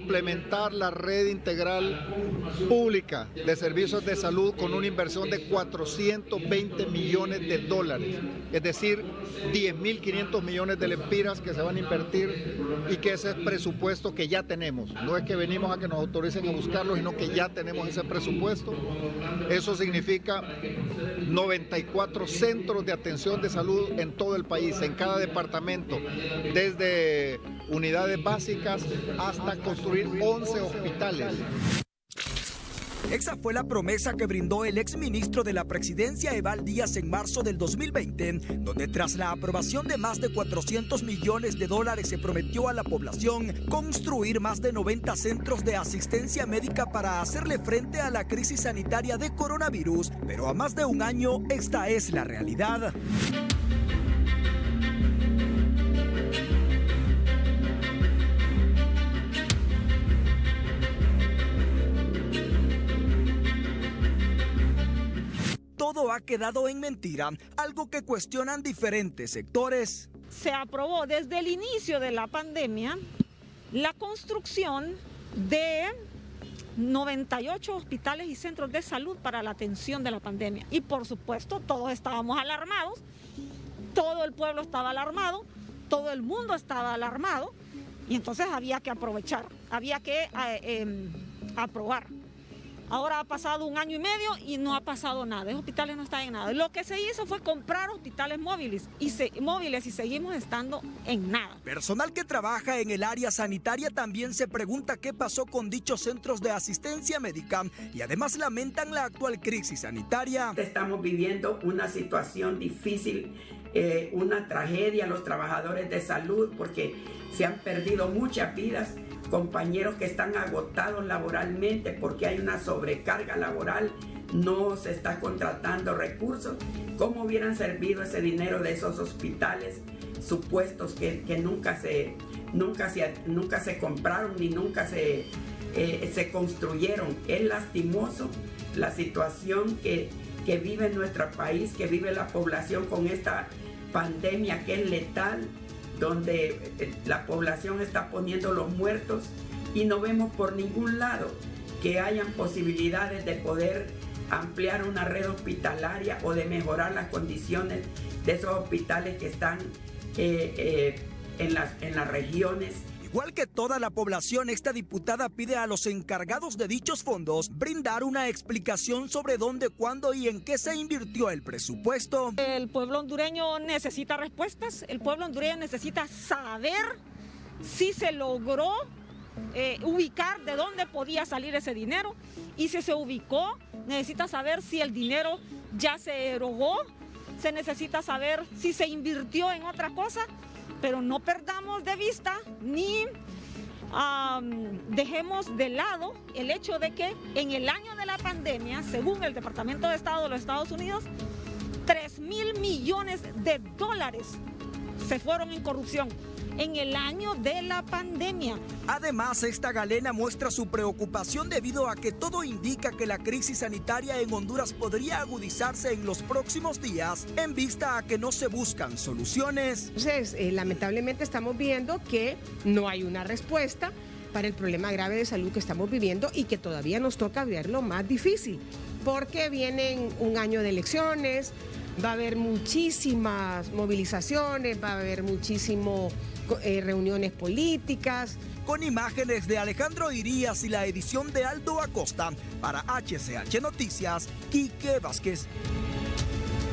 complementar la red integral pública de servicios de salud con una inversión de 420 millones de dólares, es decir, 10.500 millones de lempiras que se van a invertir y que ese es presupuesto que ya tenemos. No es que venimos a que nos autoricen a buscarlo, sino que ya tenemos ese presupuesto. Eso significa 94 centros de atención de salud en todo el país, en cada departamento, desde unidades básicas hasta construir 11 hospitales. Esa fue la promesa que brindó el exministro de la Presidencia, Eval Díaz, en marzo del 2020, donde tras la aprobación de más de 400 millones de dólares se prometió a la población construir más de 90 centros de asistencia médica para hacerle frente a la crisis sanitaria de coronavirus. Pero a más de un año, esta es la realidad. Todo ha quedado en mentira, algo que cuestionan diferentes sectores. Se aprobó desde el inicio de la pandemia la construcción de 98 hospitales y centros de salud para la atención de la pandemia. Y por supuesto todos estábamos alarmados, todo el pueblo estaba alarmado, todo el mundo estaba alarmado y entonces había que aprovechar, había que aprobar. Ahora ha pasado un año y medio y no ha pasado nada, los hospitales no están en nada. Lo que se hizo fue comprar hospitales móviles y seguimos estando en nada. Personal que trabaja en el área sanitaria también se pregunta qué pasó con dichos centros de asistencia médica y además lamentan la actual crisis sanitaria. Estamos viviendo una situación difícil, una tragedia a los trabajadores de salud porque se han perdido muchas vidas. Compañeros que están agotados laboralmente porque hay una sobrecarga laboral, no se está contratando recursos. ¿Cómo hubieran servido ese dinero de esos hospitales supuestos que nunca se compraron ni nunca se construyeron? Es lastimoso la situación que vive nuestro país, que vive la población con esta pandemia que es letal, donde la población está poniendo los muertos y no vemos por ningún lado que hayan posibilidades de poder ampliar una red hospitalaria o de mejorar las condiciones de esos hospitales que están en las regiones. Igual que toda la población, esta diputada pide a los encargados de dichos fondos brindar una explicación sobre dónde, cuándo y en qué se invirtió el presupuesto. El pueblo hondureño necesita respuestas, el pueblo hondureño necesita saber si se logró ubicar de dónde podía salir ese dinero y si se ubicó, necesita saber si el dinero ya se erogó, se necesita saber si se invirtió en otra cosa. Pero no perdamos de vista ni dejemos de lado el hecho de que en el año de la pandemia, según el Departamento de Estado de los Estados Unidos, 3.000 millones de dólares se fueron en corrupción en el año de la pandemia. Además, esta galena muestra su preocupación debido a que todo indica que la crisis sanitaria en Honduras podría agudizarse en los próximos días en vista a que no se buscan soluciones. Entonces, lamentablemente estamos viendo que no hay una respuesta para el problema grave de salud que estamos viviendo y que todavía nos toca verlo más difícil, porque vienen un año de elecciones, va a haber muchísimas movilizaciones, va a haber muchísimas reuniones políticas. Con imágenes de Alejandro Irías y la edición de Aldo Acosta, para HCH Noticias, Quique Vázquez.